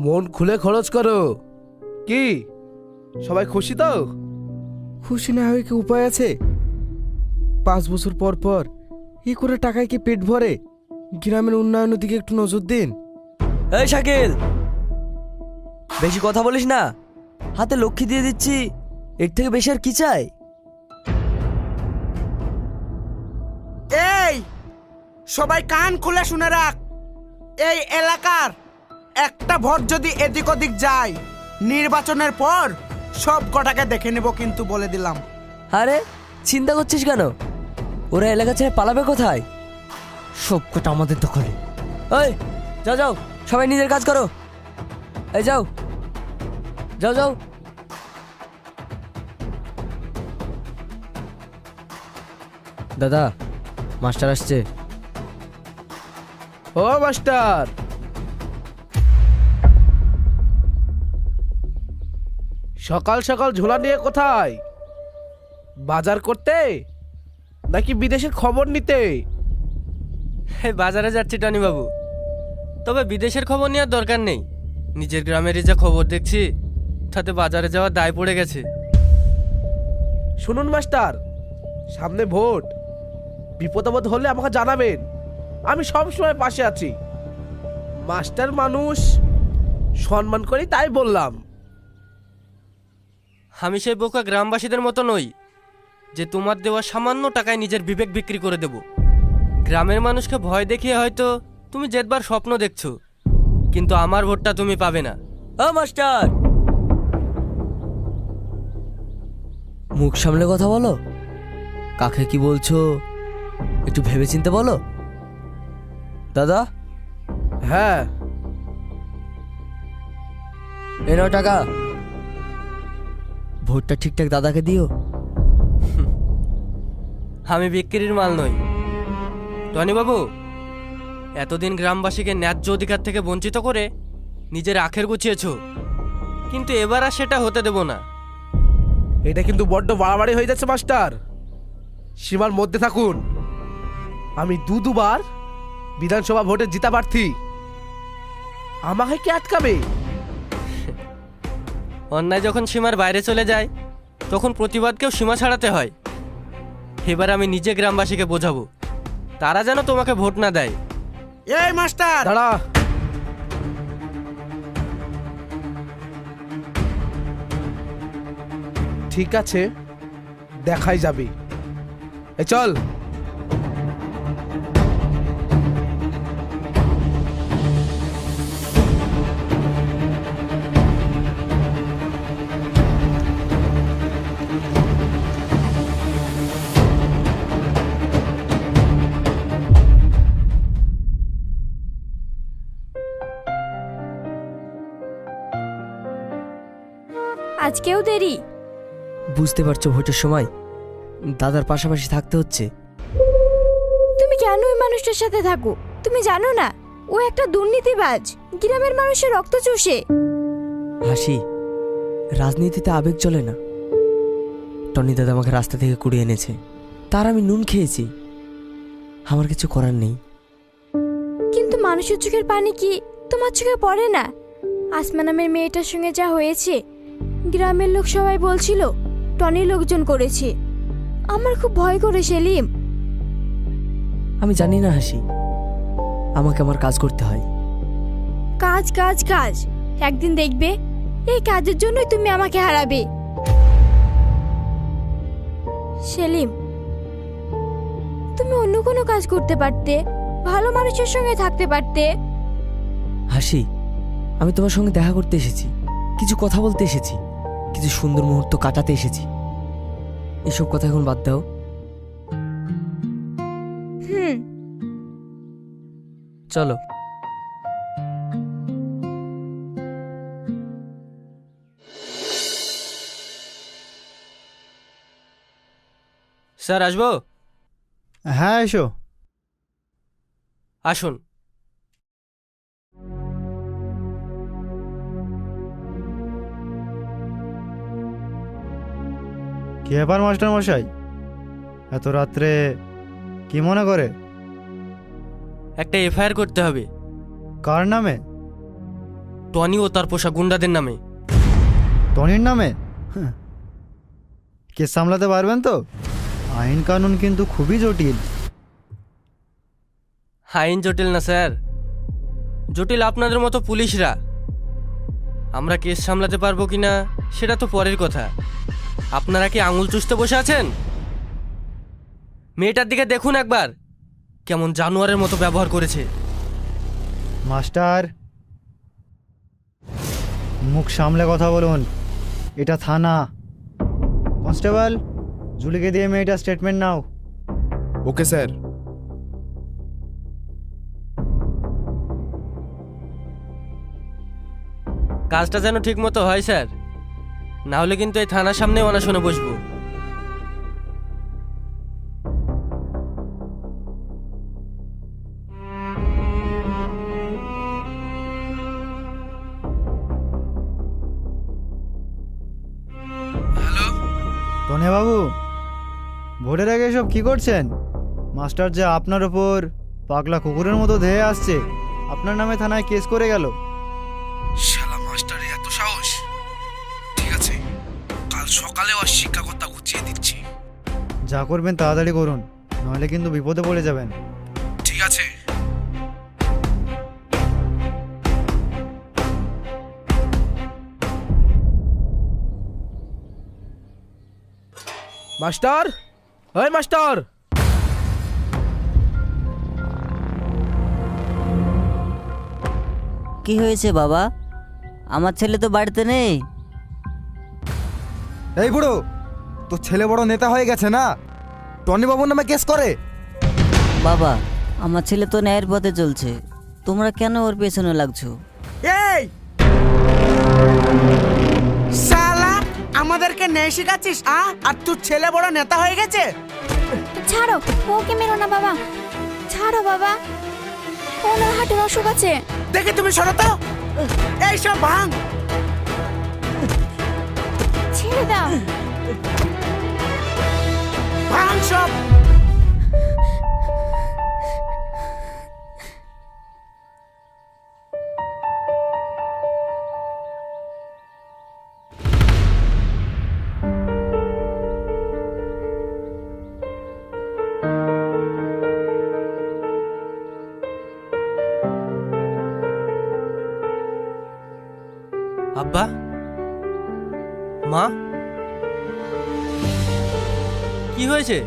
মন খুলে খরচ করো। কি সবাই খুশি তো? খুশি না হয়ে কি উপায় আছে? 5 বছর পর পর এই করে টাকায় কি পেট ভরে? গ্রামের উন্নয়নের দিকে একটু নজর দিন। এই শাকিল, বেশি কথা বলিস না। হাতে লক্ষ্মী দিয়ে দিচ্ছি, এর থেকে বেশি আর কি চাই? এই সবাই কান খুলে শুনে রাখ, এই এলাকার একটা ভোট যদি এদিক ওদিক যায়, নির্বাচনের পর সব কটাকে দেখে নেব কিন্তু, বলে দিলাম। আরে চিন্তা করছিস কেন? ওরা এলাকা ছেড়ে পালাবে কোথায়? সব কটা আমাদের দখলে। ওই যাও যাও, সবাই নিজের কাজ করো। এই যাও যাও যাও। দাদা, মাস্টার আসছে। ও মাস্টার, সকাল সকাল ঝোলা নিয়ে কোথায়? বাজার করতে নাকি বিদেশের খবর নিতে? বাজারে যাচ্ছি টনি বাবু, তবে বিদেশের খবর নেওয়ার দরকার নেই। নিজের গ্রামেরই যা খবর দেখছি, তাতে বাজারে যাওয়ার দায় পড়ে গেছে। শুনুন মাস্টার, সামনে ভোট, বিপদ আপদ হলে আমাকে জানাবেন, আমি সব সময় পাশে আছি। মাস্টার মানুষ, সম্মান করি তাই বললাম। আমি সেই বোকা গ্রামবাসীদের মতো নই যে তোমার দেওয়া সামান্য টাকায় নিজের বিবেক বিক্রি করে দেব। গ্রামের মানুষকে ভয় দেখিয়ে হয়তো তুমি জেতবার স্বপ্ন দেখছো, কিন্তু আমার ভোটটা তুমি পাবে না। ও মাস্টার, মুখ সামলে কথা বলো। কাকে কি বলছো একটু ভেবেচিন্তে বলো। দাদা, হ্যাঁ, এই নাও টাকা। ভোটটা ঠিকঠাক দাদাকে দিও। আমি বিক্রির মাল নই টনি বাবু। এতদিন গ্রামবাসীকে ন্যায্য অধিকার থেকে বঞ্চিত করে নিজের আখের গুছিয়েছো, কিন্তু এবার আর সেটা হতে দেব না। এটা কিন্তু বড্ড বাড়াবাড়ি হয়ে যাচ্ছে মাস্টার। সীমার মধ্যে থাকুন। আমি দুবার বিধানসভা ভোটে জিতা প্রার্থী, আমাকে কি আটকাবে? অন্যায় যখন সীমার বাইরে চলে যায়, তখন প্রতিবাদকেও সীমা ছাড়াতে হয়। এবার আমি নিজে গ্রামবাসীকে বোঝাবো, তারা যেন তোমাকে ভোট না দেয়। এই মাস্টার, দাঁড়া। ঠিক আছে, দেখাই যাবে। এ চল। আজকেও দেরি? বুঝতে পারছো, ভোটের সময় দাদার পাশাপাশি থাকতে হচ্ছে। তুমি কেন ওই মানুষটার সাথে থাকো? তুমি জানো না ও একটা দুর্নীতিবাজ, গ্রামের মানুষের রক্ত চুষে। হাসি, রাজনীতিতে আবেগ চলে না। টনি দাদা আমাকে রাস্তা থেকে কুড়িয়ে এনেছে, তার আমি নুন খেয়েছি। আমার কিছু করার নেই। কিন্তু মানুষের চোখের পানি কি তোমার চোখে পড়ে না? আসমা নামের মেয়েটার সঙ্গে যা হয়েছে, গ্রামের লোক সবাই বলছিল টনি লোকজন করেছে। আমার খুব ভয় করে সেলিম। আমি জানি না হাসি, আমাকে আমার কাজ করতে হয়। কাজ কাজ কাজ, একদিন দেখবে এই কাজের জন্যই তুমি আমাকে হারাবে। সেলিম, তুমি অন্য কোনো কাজ করতে পারতে, ভালো মানুষের সঙ্গে থাকতে পারতে। হাসি, আমি তোমার সঙ্গে দেখা করতে এসেছি, কিছু কথা বলতে এসেছি, কিছু সুন্দর মুহূর্ত কাটাতে এসেছি। এসব কথা এখন বাদ দাও। চলো। স্যার আসবো? হ্যাঁ, এসো। আসুন। কি ব্যাপার মাস্টার মশাই, এত রাত্রে কি মনে করে? একটা এফআইআর করতে হবে। কার নামে? টনি ও তার পোষা গুন্ডাদের নামে। টনির নামে? হ্যাঁ। কেস সামলাতে পারবেন তো? আইন কানুন কিন্তু খুবই জটিল। আইন জটিল না স্যার, জটিল আপনাদের মতো পুলিশরা। আমরা কেস সামলাতে পারবো কিনা সেটা তো পরের কথা। আপনারা কি আঙুল চুষতে বসে আছেন? মেয়েটার দিকে দেখুন একবার, কেমন জানোয়ারের মতো ব্যবহার করেছে। মাস্টার, মুখ সামলে কথা বলুন, এটা থানা। কনস্টেবল, জুলিকে দিয়ে মেয়েটার স্টেটমেন্ট নাও। Okay sir. কাজটা যেন ঠিক মতো হয় স্যার, না হলে কিন্তু এই থানার সামনে অনশনে বসবো। টনি বাবু, ভোটের আগে এসব কি করছেন? মাস্টার যে আপনার ওপর পাগলা কুকুরের মতো ধেয়ে আসছে, আপনার নামে থানায় কেস করে গেল। শালা মাস্টারের এত সাহস! ঠিক আছে, কাল সকালে ওর শিক্ষাকর্তা গুছিয়ে দিচ্ছি। যা করবেন তাড়াতাড়ি করুন, নইলে কিন্তু বিপদে পড়ে যাবেন। ঠিক আছে। মাস্টার, ওই মাস্টার! কি হয়েছে বাবা? আমার ছেলে তো বাড়িতে নেই। এই বুড়ো, তোর ছেলে বড় নেতা হয়ে গেছে না, টনি বাবুর নামে কেস করে। বাবা, আমার ছেলে তো ন্যায়ের পথে চলছে, তোমরা কেন ওর পেছনে লাগছো? এই শালা, আমাদেরকে ন্যায় শিখাচ্ছিস? আর তোর ছেলে বড় নেতা হয়ে গেছে? ছাড়ো, ওকে মেরো না বাবা। ছাড়ো বাবা, ওনার হাঁটুর অসুখ আছে। দেখে তুমি সরো তো। এই সব ভাঙ। ছেড়ে দাও। ভাঙ সব। আব্বা, মা, কি হয়েছে?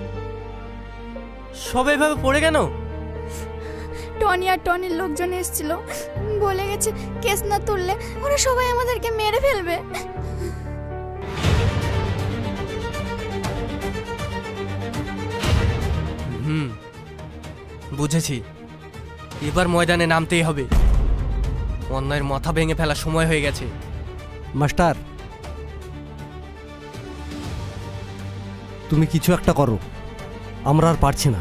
সবাই এভাবে পড়ে কেন? টনি আর টনির লোকজন এসেছিল, বলে গেছে কেস না তুললে ওরা সবাই আমাদেরকে মেরে ফেলবে। বুঝেছি, এবার ময়দানে নামতেই হবে। অন্যায়ের মাথা ভেঙে ফেলার সময় হয়ে গেছে। মাস্টার, তুমি কিছু একটা করো, আমরা আর পারছি না।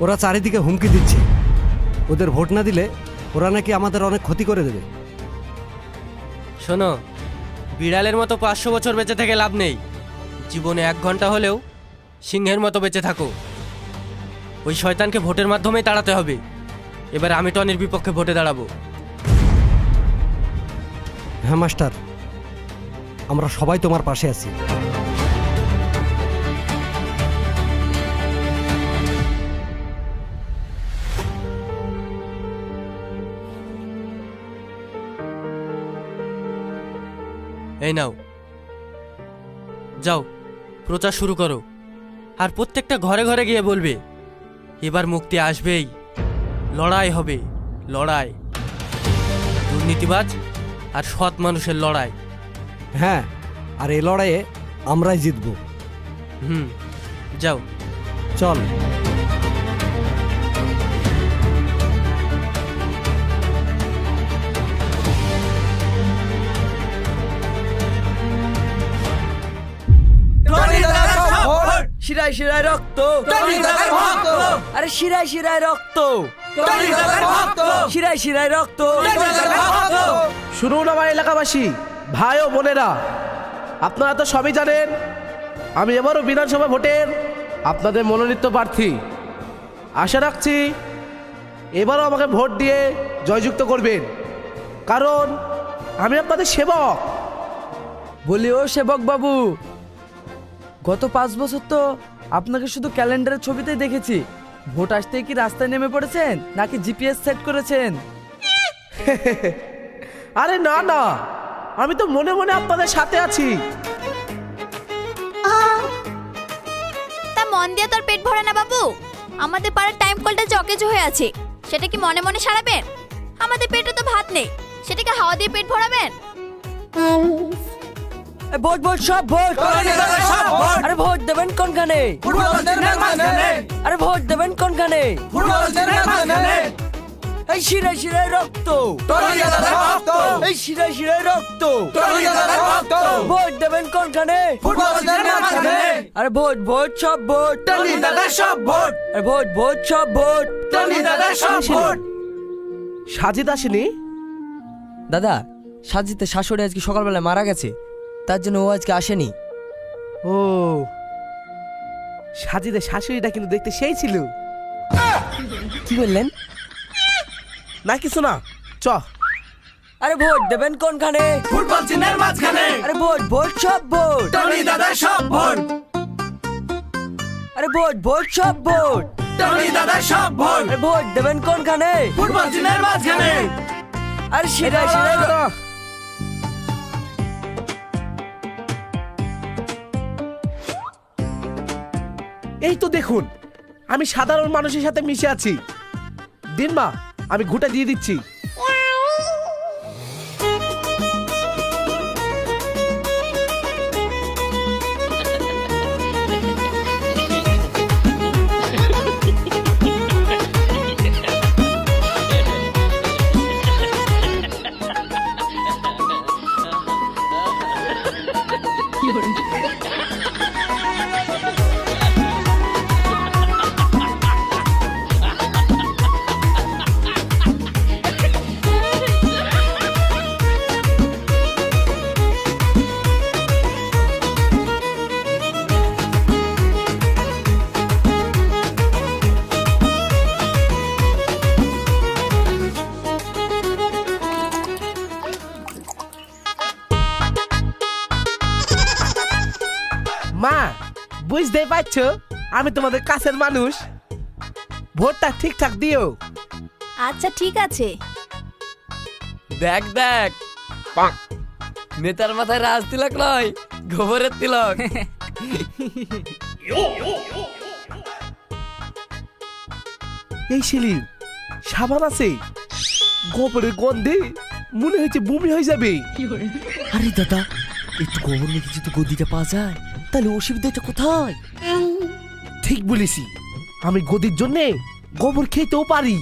ওরা চারিদিকে হুমকি দিচ্ছে, ওদের ভোট না দিলে ওরা নাকি আমাদের অনেক ক্ষতি করে দেবে। শোনো, বিড়ালের মতো 500 বছর বেঁচে থেকে লাভ নেই। জীবনে 1 ঘন্টা হলেও সিংহের মতো বেঁচে থাকো। ওই শয়তানকে ভোটের মাধ্যমেই তাড়াতে হবে। এবার আমি টনির বিপক্ষে ভোটে দাঁড়াবো। হ্যাঁ মাস্টার, আমরা সবাই তোমার পাশে আছি। এই নাও, যাও প্রচার শুরু করো। আর প্রত্যেকটা ঘরে ঘরে গিয়ে বলবে এবার মুক্তি আসবেই, লড়াই হবে, লড়াই। দুর্নীতিবাজ আর সৎ মানুষের লড়াই। হ্যাঁ, আর এই লড়াইয়ে আমরাই জিতবো। যাও, চল। শিরায় শিরায় রক্ত, আরে শিরায় শিরায় রক্ত, শিরায় শিরায় রক্ত। শুনুন আমার এলাকাবাসী, ভাই ও বোনেরা, আপনারা তো সবই জানেন আমি এবারও বিধানসভা ভোটের আপনাদের মনোনীত প্রার্থী। আশা রাখছি এবারও আমাকে ভোট দিয়ে জয়যুক্ত করবেন, কারণ আমি আপনাদের সেবক। বলি ও সেবক বাবু, গত 5 বছর তো আপনাকে শুধু ক্যালেন্ডারের ছবিতেই দেখেছি। ভোট আসতেই কি রাস্তায় নেমে পড়েছেন নাকি জিপিএস সেট করেছেন? আরে না না, আমি তো মনে মনে আপনাদের সাথে আছি। তা মন দিয়ে তোর পেট ভরে না বাবু। আমাদের পাড়ার টাইম কলটা জকেজ হয়ে আছে, সেটা কি মনে মনে সারাবেন? আমাদের পেটে তো ভাত নেই, সেটাকে হাওয়া দিয়ে পেট ভরাবেন? ভোট ভোট সব ভোট। আরে ভোট দেবেন কোনখানে? আরে ভোট দেবেন কোনখানে? এই শিরায় শিরায় রক্ত, এই শিরায় শিরায় রক্ত। ভোট দেবেন কোনখানে? আরে ভোট ভোট সব ভোট। আরে ভোট ভোট সব ভোট। সাজিদ আসেনি? দাদা, সাজিতে শাশুড়ি আজকে সকালবেলায় মারা গেছে, তার জন্য ও আজকে আসেনি। ও, সাজিদের শাশুড়িটা কিন্তু দেখতে সেই ছিল। কি বললেন? না কিছু না, চ। আরে ভোট দেবেন কোনখানে? ফুটবল চিনের মাঝখানে আরে ভোট ভোট সব ভোট। টনি দাদা সব ভোট, আরে ভোট ভোট সব ভোট। টনি দাদা সব ভোট, আরে ভোট দেবেন কোনখানে? ফুটবল চিনের মাঝখানে। আরে শিরায় শিরায় রক্ত। এই তো দেখুন, আমি সাধারণ মানুষের সাথে মিশে আছি। দিন মা, আমি ঘুঁটে দিয়ে দিচ্ছি। মা, বুঝতেই পারছো আমি তোমাদের কাছের মানুষ। ভোটটা ঠিকঠাক দিও। আচ্ছা ঠিক আছে। দেখ দেখ, নেতার মাথায় রাজ তিলক নয়, গোবরের তিলক। এই সেলিম, সাবান আছে? গোবরের গন্ধে মনে হচ্ছে বমি হয়ে যাবে। আরে দাদা, একটু গোবর মেখে যদি গদিটা পাওয়া যায় তাহলে অসুবিধাটা কোথায়? ঠিক বলেছি, আমি গদির জন্য গোবর খেতেও পারি।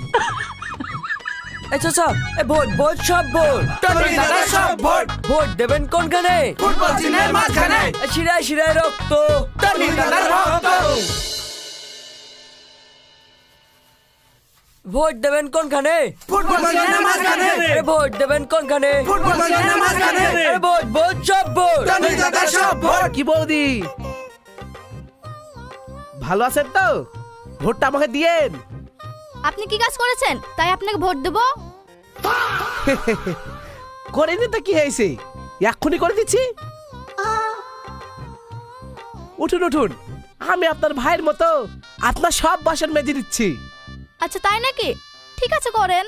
এই চাচা, এই ভোট ভোট সব ভোট। টনি দাদা সব ভোট, ভোট দেবেন কোনখানে? ফুটবল চিনের মাঝখানে। এই শিরায় শিরায় রক্ত। টনি দাদা রক্ত, ভোট দেবেন কোনখানে? ফুটবল চিনের মাঝখানে। আরে ভোট দেবেন কোনখানে? ফুটবল চিনের মাঝখানে। আরে ভোট ভোট সব ভোট। টনি দাদা সব ভোট। কি বৌদি, ভালো আছেন তো? ভোটটা আমাকে দিয়েন। আপনি কি কাজ করেছেন তাই আপনাকে ভোট দেব? করেনি তো কি হয়েছে, এক্ষুনি করে দিচ্ছি। উঠুন উঠুন, আমি আপনার ভাইয়ের মতো আপনার সব বাসন মেজে দিচ্ছি। আচ্ছা তাই নাকি? ঠিক আছে করেন।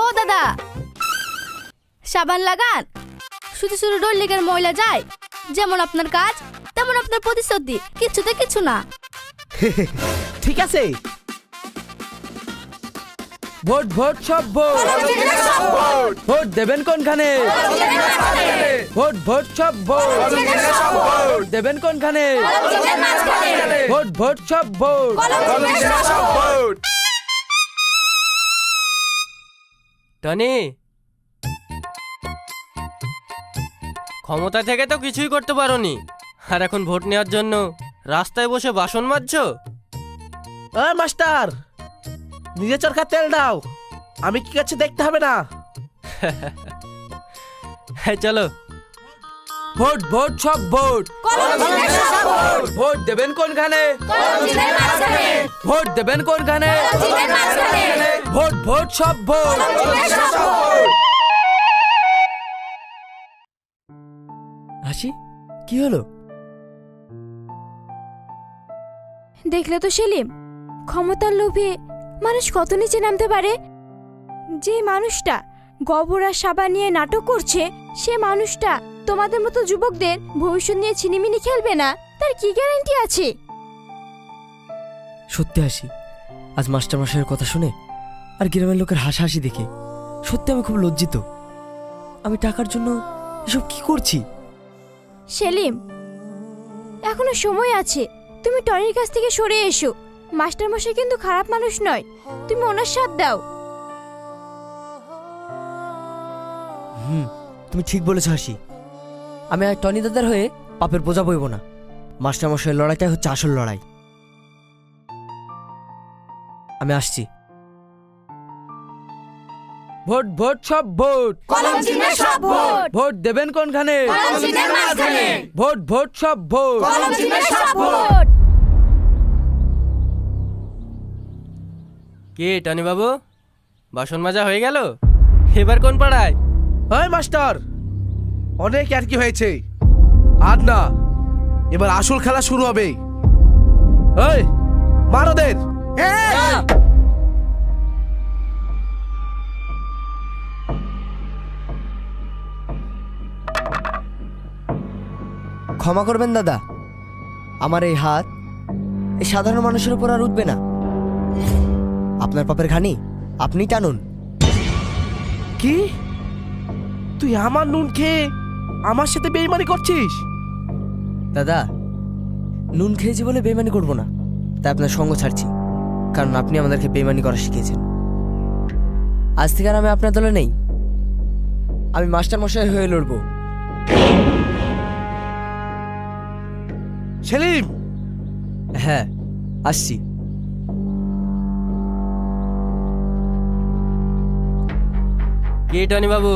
ও দাদা, সাবান লাগান। শুধু শুধু ডোল্লিকের ময়লা যায়। যেমন আপনার কাজ তেমন আপনার প্রতিশ্রুতি, কিছুতে কিছু না। ঠিক আছে। ভোট ভোট সব ভোট। ভোট দেবেন কোনখানে? ভোট ভোট সব ভোট। ভোট দেবেন কোনখানে? ভোট ভোট সব ভোট। টনি, ক্ষমতা থেকে তো কিছুই করতে পারোনি, আর এখন ভোট নেওয়ার জন্য রাস্তায় বসে বাসন মাজছো? মাস্টার, নিজে চরকার তেল দাও, আমি কি করছি দেখতে হবে না। হ্যাঁ চলো। ভোট ভোট সব ভোট, ভোট দেবেন কোনখানে, ভোট দেবেন কোনখানে, ভোট ভোট সব ভোট। হাসি কি হলো? দেখলে তো সেলিম, ক্ষমতার লোভে মানুষ কত নিচে নামতে পারে। যে মানুষটা গোবর আর সাবান নিয়ে নাটক করছে, সে মানুষটা তোমাদের মতো যুবকদের ভবিষ্যৎ নিয়ে ছিনিমিনি খেলবে না, তার কি গ্যারান্টি আছে? সত্যি হাসি, আজ মাস্টারমশাইয়ের কথা শুনে আর গ্রামের লোকের হাসাহাসি দেখে সত্যি আমি খুব লজ্জিত। আমি টাকার জন্য এসব কি করছি? সেলিম, এখনো সময় আছে, তুমি টনির কাছ থেকে সরে এসো। মাস্টারমশাই কিন্তু খারাপ মানুষ নয়, তুমি ওনার সাথ দাও। তুমি ঠিক বলেছ হাসি, আমি আর টনি দাদার হয়ে পাপের বোঝা বইব না। মাস্টারমশাইয়ের লড়াইটাই হচ্ছে আসল লড়াই। আমি আসছি। ভোট ভোট সব ভোট, ভোট দেবেন কোনখানে, ভোট ভোট সব ভোট। কে টনি বাবু, বাসন মাজা হয়ে গেল? এবার কোন পাড়ায়? ওই মাস্টার, অনেক আর কি হয়েছে, আর না, এবার আসল খেলা শুরু হবে। এই মারোদের। ক্ষমা করবেন দাদা, আমার এই হাত এই সাধারণ মানুষের উপর আর উঠবে না। আপনার পাপের ঘানি আপনি টানুন। কি, তুই আমার নুন খেয়ে আমার সাথে বেইমানি করছিস? দাদা, নুন খেয়েছি বলে বেইমানি করবো না, তাই আপনার সঙ্গ ছাড়ছি, কারণ আপনি আমাদেরকে বেইমানি করা শিখিয়েছেন। আজ থেকে আর আমি আপনার দলে নেই, আমি মাস্টারমশাই হয়ে লড়বো। সেলিম, হ্যাঁ আসছি। কে টনি বাবু,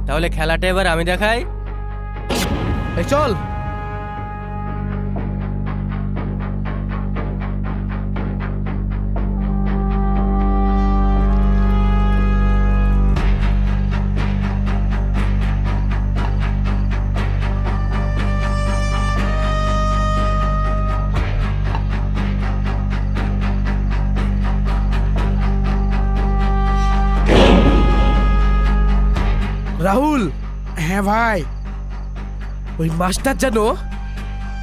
তাহলে খেলাটা এবার আমি দেখাই। এই চল। রাহুল। হ্যাঁ ভাই। ওই মাস্টার যেন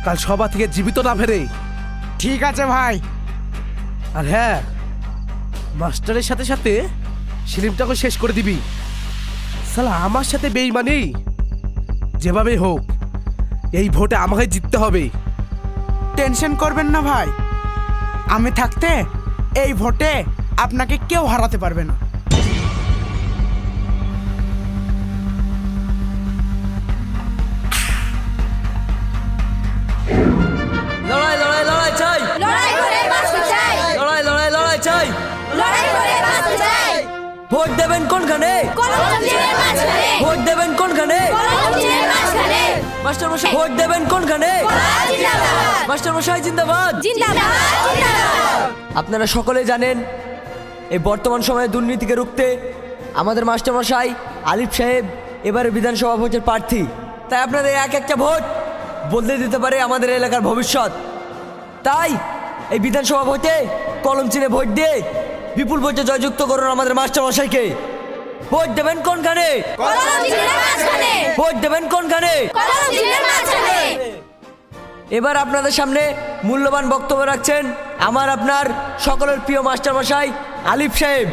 কাল সভা থেকে জীবিত না ফেরে। ঠিক আছে ভাই। আর হ্যাঁ, মাস্টারের সাথে সাথে সেলিমটাকে শেষ করে দিবি। শালা আমার সাথে বেইমানি, যেভাবে হোক এই ভোটে আমাকে জিততে হবে। টেনশন করবেন না ভাই, আমি থাকতে এই ভোটে আপনাকে কেউ হারাতে পারবে না। লড়াই লড়াই লড়াই চাই, লড়াই করে বাঁচতে চাই, লড়াই লড়াই লড়াই চাই, লড়াই করে বাঁচতে চাই। ভোট দেবেন কোনখানে, কলমচিনের মাঝখানে, ভোট দেবেন কোনখানে, কলমচিনের মাঝখানে। মাস্টারমশাই ভোট দেবেন কোনখানে, জিন্দাবাদ, মাস্টারমশাই জিন্দাবাদ। জিন্দাবাদ, জিন্দাবাদ। আপনারা সকলে জানেন এই বর্তমান সময়ে দুর্নীতিকে রুখতে আমাদের মাস্টারমশাই আলিফ সাহেব এবারে বিধানসভা ভোটের প্রার্থী। তাই আপনাদের এক একটা ভোট বদলে দিতে পারে আমাদের এলাকার ভবিষ্যৎ। তাই এই বিধানসভা ভোটে কলম চিনে ভোট দিয়ে বিপুল ভোটে জয়যুক্ত করুন আমাদের মাস্টারমশাইকে। ভোট দেবেন কোনখানে, কলমচিনের মাঝখানে, ভোট দেবেন কোনখানে। কলমচিনের মাঝখানে। এবার আপনাদের সামনে মূল্যবান বক্তব্য রাখছেন আমার আপনার সকলের প্রিয় মাস্টারমশাই আলিফ সাহেব।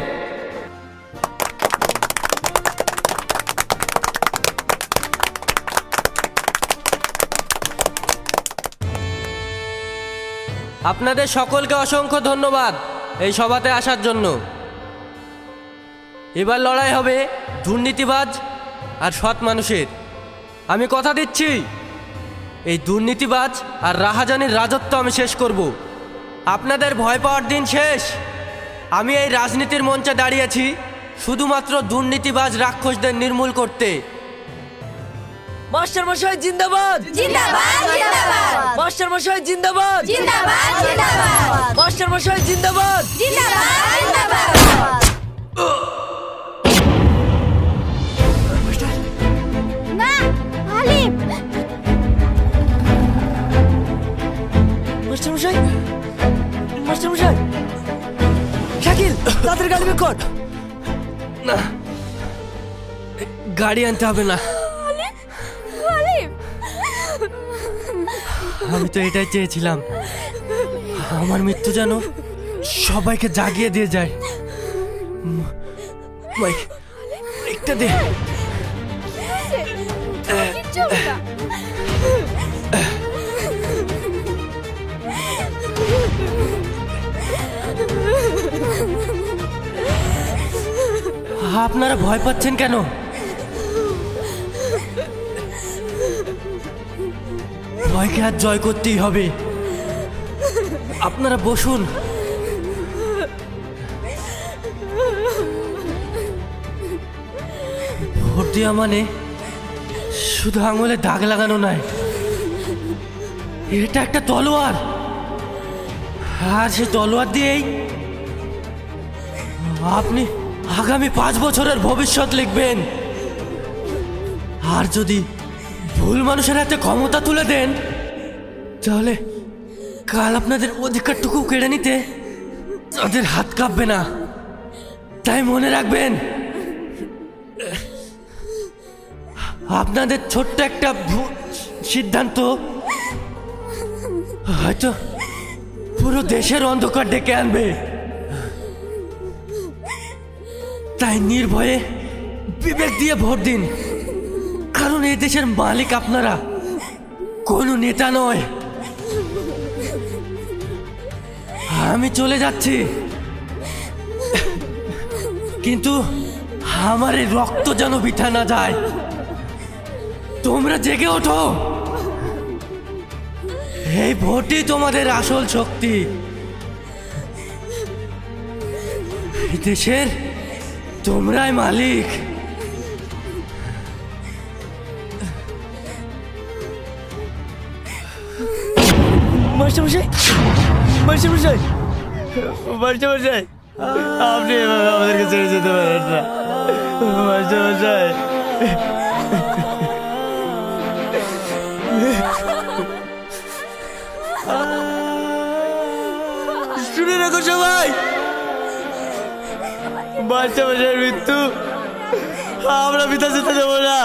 আপনাদের সকলকে অসংখ্য ধন্যবাদ এই সভাতে আসার জন্য। এবার লড়াই হবে দুর্নীতিবাজ আর সৎ মানুষের। আমি কথা দিচ্ছি, এই দুর্নীতিবাজ আর রাহাজানির রাজত্ব আমি শেষ করব। আপনাদের ভয় পাওয়ার দিন শেষ। আমি এই রাজনীতির মঞ্চে দাঁড়িয়েছি শুধুমাত্র দুর্নীতিবাজ রাক্ষসদের নির্মূল করতে। মাস্টার মশাই জিন্দাবাদ, জিন্দাবাদ জিন্দাবাদ মাস্টার মশাই জিন্দাবাদ, জিন্দাবাদ জিন্দাবাদ মাস্টার মশাই জিন্দাবাদ। জিন্দাবাদ জিন্দাবাদ না আলিফ মাস্টার মশাই, মাস্টার মশাই, শাকিল তাদের গাড়ি বের কর। না, গাড়ি আনতে হবে না। আলিফ আমি তো এটাই চেয়েছিলাম, আমার মৃত্যু যেন সবাইকে জাগিয়ে দিয়ে যায়। মাইকটা দে। কিচ্ছু হবে না। আপনারা ভয় পাচ্ছেন কেন? ভয়কে আর জয় করতেই হবে। আপনারা বসুন। ভোট দেওয়া মানে শুধু আঙুলে দাগ লাগানো নয়, এটা একটা তলোয়ার। আর সে তলোয়ার দিয়েই আপনি আগামী 5 বছরের ভবিষ্যৎ লিখবেন। আর যদি ভুল মানুষের হাতে ক্ষমতা তুলে দেন, তাহলে কাল আপনাদের অধিকারটুকু কেড়ে নিতে তাদের হাত কাঁপবে না। তাই মনে রাখবেন, আপনাদের ছোট্ট একটা সিদ্ধান্ত হয়তো পুরো দেশের অন্ধকার ডেকে আনবে। তাই নির্ভয়ে বিবেক দিয়ে ভোট দিন, কারণ এই দেশের মালিক আপনারা, কোনো নেতা নয়। আমি চলে যাচ্ছি, কিন্তু আমার এই রক্ত যেন বৃথা না যায়। তোমরা জেগে ওঠো, এই ভোটই তোমাদের আসল শক্তি। এই দেশের তোমরাই মালিক। মাস্টার মশাই, মাস্টার মশাই, মাস্টার মশাই, আপনি এভাবে আমাদেরকে ছেড়ে যেতে পারেন না। মাস্টার মশাই, শুনে রাখো সবাই, মাস্টার মশাইয়ের মৃত্যু আমরা বিতা যেতে দেবো না।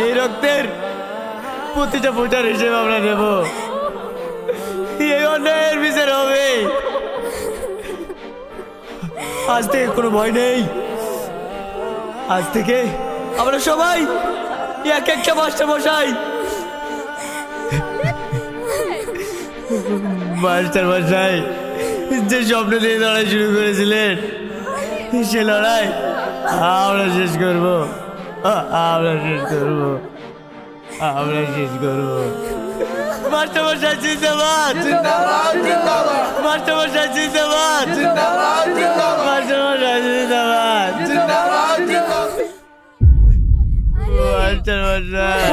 এই রক্তের প্রতিটা ফোঁটার হিসেবে আমরা নেব। এই অন্যায়ের বিচার হবে। আজ থেকে কোনো ভয় নেই। আজ থেকে আমরা সবাই এক একটা মাস্টার মশাই। মাস্টার মশাই যে স্বপ্ন নিয়ে লড়াই শুরু করেছিলেন, সে লড়াই আমরা শেষ করবো, আমরা শেষ করবো, আমরা শেষ করবো। মাস্টার মশাই জিন্দাবাদ, মাস্টার মশাই জিন্দাবাদ, মাস্টার মশাই জিন্দাবাদ, মাস্টার মশাই।